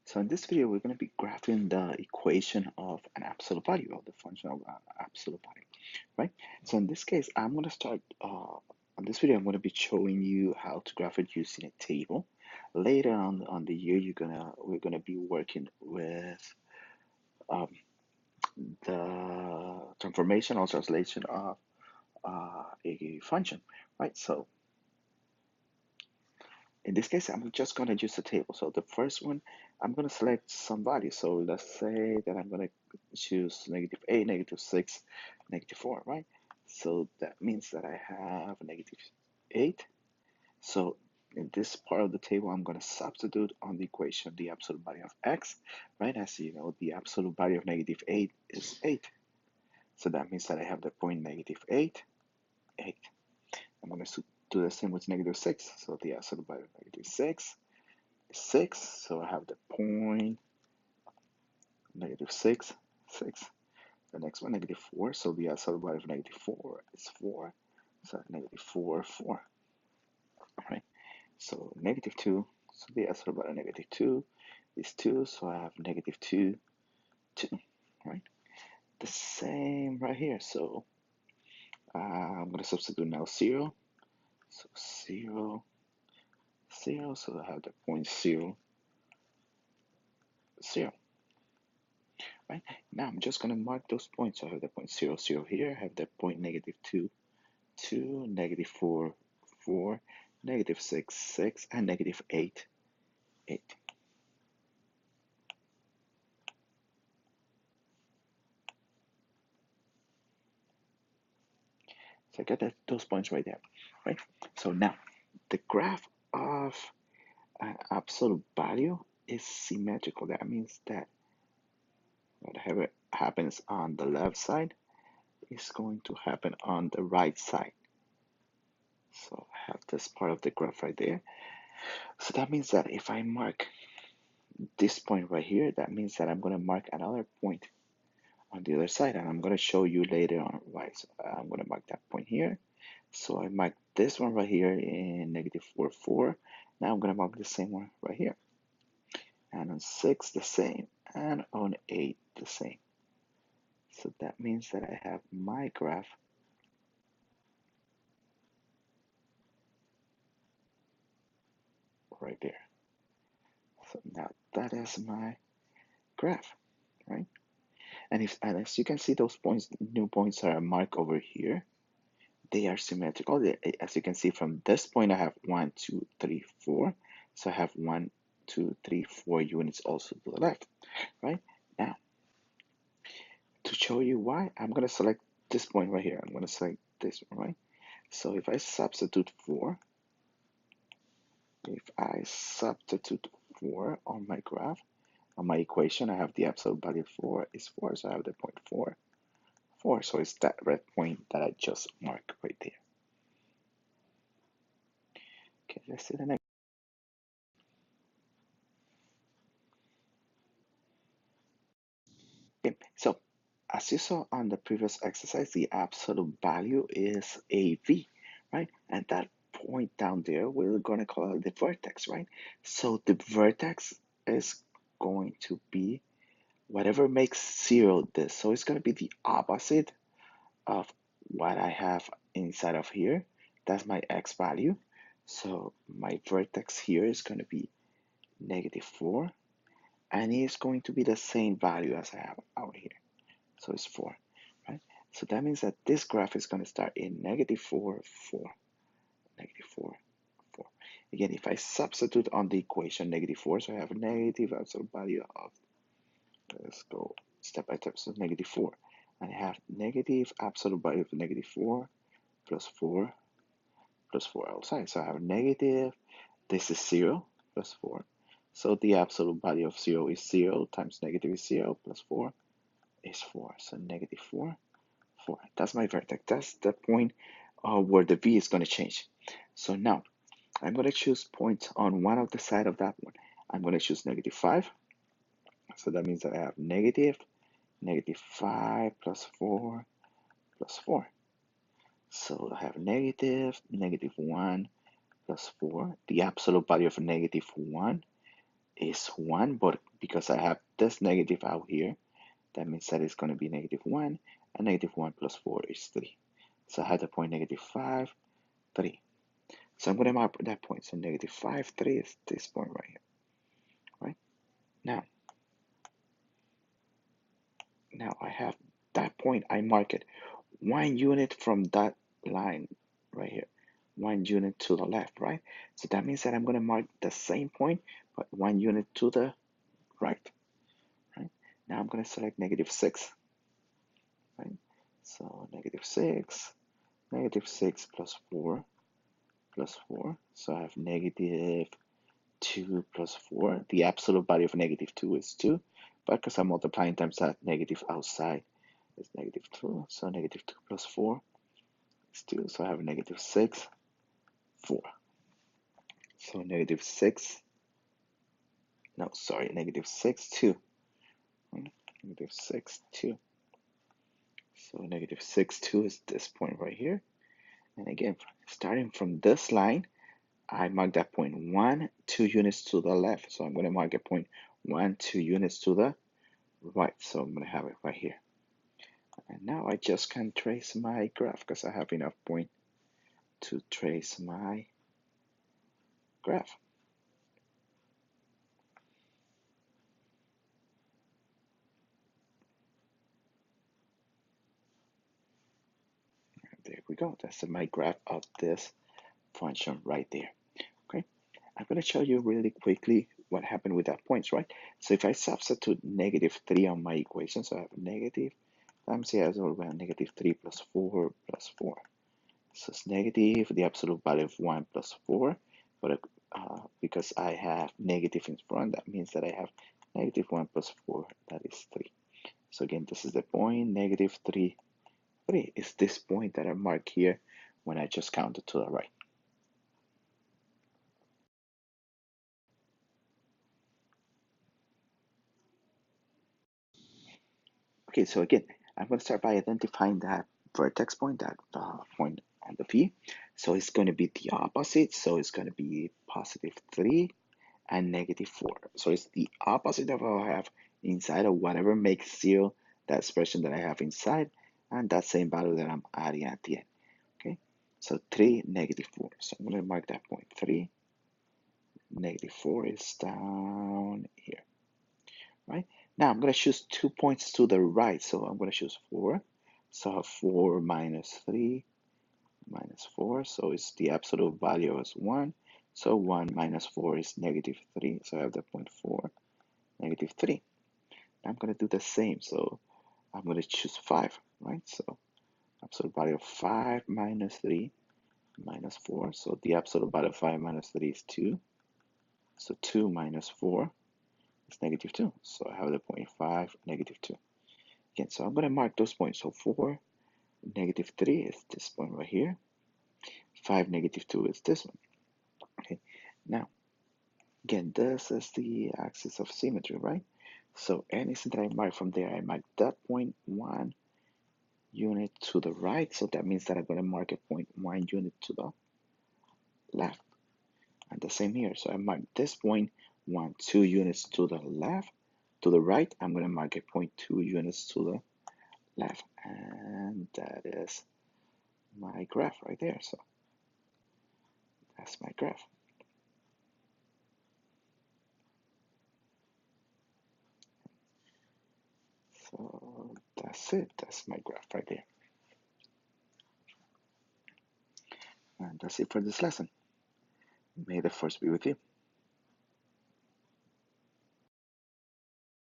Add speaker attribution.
Speaker 1: So in this video, we're going to be graphing the equation of an absolute value, of the function of an absolute value, right? So in this case, I'm going to start, on this video, I'm going to be showing you how to graph it using a table. Later on the year, we're gonna be working with um, the transformation or translation of a function, right? So in this case, I'm just going to use the table. So the first one, I'm going to select some value. So let's say that I'm going to choose -8, -6, -4, right? So that means that I have -8. So in this part of the table, I'm going to substitute on the equation the absolute value of x, right? As you know, the absolute value of -8 is 8. So that means that I have the point -8, 8. I'm going to do the same with -6. So the absolute value of -6 is 6. So I have the point -6, 6. The next one, -4. So the absolute value of -4 is 4. So -4, 4. All right. So -2. So the absolute value of -2 is 2. So I have -2, 2. Right. The same right here. So I'm going to substitute now 0. So 0, 0. So I have the point 0, 0. Right? Now I'm just going to mark those points. So I have the point 0, 0 here. I have the point -2, 2, -4, 4, -6, 6, and -8, 8. So I got those points right there, right? So now the graph of an absolute value is symmetrical. That means that whatever happens on the left side is going to happen on the right side. So I have this part of the graph right there. So that means that if I mark this point right here, that means that I'm going to mark another point on the other side, and I'm going to show you later on why. So I'm going to mark that point here. So I mark this one right here in -4, 4. Now I'm going to mark the same one right here. And on 6, the same. And on 8, the same. So that means that I have my graph right there. So now that is my graph, right? And as you can see, those points, new points are marked over here. They are symmetrical. As you can see from this point, I have 1, 2, 3, 4. So I have 1, 2, 3, 4 units also to the left, right? Now, to show you why, I'm going to select this point right here. I'm going to select this one, right? So if I substitute 4 on my graph, on my equation, I have the absolute value of 4 is 4, so I have the point 4, 4. So it's that red point that I just marked right there. Okay, let's see the next. Okay, so as you saw on the previous exercise, the absolute value is AV, right? And that point down there, we're going to call it the vertex, right? So the vertex is going to be whatever makes 0 this. So it's going to be the opposite of what I have inside of here. That's my x value. So my vertex here is going to be -4, and it's going to be the same value as I have out here. So it's 4, right? So that means that this graph is going to start in -4, 4, -4, 4. Again, if I substitute on the equation -4, so I have a negative absolute value of, let's go step by step, so -4. And I have negative absolute value of -4 plus 4 plus 4 outside. So I have negative, this is 0 plus 4. So the absolute value of 0 is 0 times negative is 0 plus 4 is 4. So -4, 4. That's my vertex. That's the point where the V is going to change. So now I'm going to choose points on one of the side of that one. I'm going to choose -5. So that means that I have -5 plus 4 plus 4. So I have -1 plus 4. The absolute value of -1 is 1, but because I have this negative out here, that means that it's going to be -1, and -1 plus 4 is 3. So I have the point -5, 3. So I'm going to mark that point. So -5, 3 is this point right here, right? Now, now I have that point, I mark it 1 unit from that line right here, 1 unit to the left, right? So that means that I'm going to mark the same point, but 1 unit to the right, right? Now I'm going to select -6, right? So -6 plus 4 plus 4. So I have -2 plus 4. The absolute value of -2 is 2, but because I'm multiplying times that negative outside, it's -2. So -2 plus 4 is 2. So I have -6, 4. So -6, no, sorry, -6, 2. Right? -6, 2. So -6, 2 is this point right here. And again, starting from this line, I mark that point 1, 2 units to the left. So I'm going to mark a point 1, 2 units to the right. So I'm going to have it right here. And now I just can trace my graph because I have enough point to trace my graph. There we go. That's my graph of this function right there. Okay. I'm going to show you really quickly what happened with that points, right? So if I substitute -3 on my equation, so I have negative times here as well, -3 plus 4 plus 4. So it's negative the absolute value of 1 plus 4, but because I have negative in front, that means that I have -1 plus 4, that is 3. So again, this is the point, -3, 3 is this point that I mark here when I just counted to the right. Okay, so again, I'm going to start by identifying that vertex point, that point on the P. So it's going to be the opposite, so it's going to be +3 and -4. So it's the opposite of what I have inside of whatever makes 0, that expression that I have inside, and that same value that I'm adding at the end. Okay, so 3, -4. So I'm going to mark that point. 3, -4 is down here, right? Now I'm going to choose 2 points to the right. So I'm going to choose 4. So 4 minus 3 minus 4. So it's the absolute value is 1. So 1 minus 4 is -3. So I have the point 4, -3. I'm going to do the same. So I'm going to choose 5, right? So absolute value of 5 minus 3 minus 4. So the absolute value of 5 minus 3 is 2. So 2 minus 4 is -2. So I have the point 5, -2. Again, so I'm going to mark those points. So 4, -3 is this point right here. 5, -2 is this one. Okay. Now, again, this is the axis of symmetry, right? So anything that I mark from there, I mark that point 1 unit to the right. So that means that I'm going to mark a point 1 unit to the left. And the same here. So I mark this point 1, 2 units to the left. To the right, I'm going to mark a point 2 units to the left. And that is my graph right there. So that's my graph. So that's it. That's my graph right there. And that's it for this lesson. May the force be with you.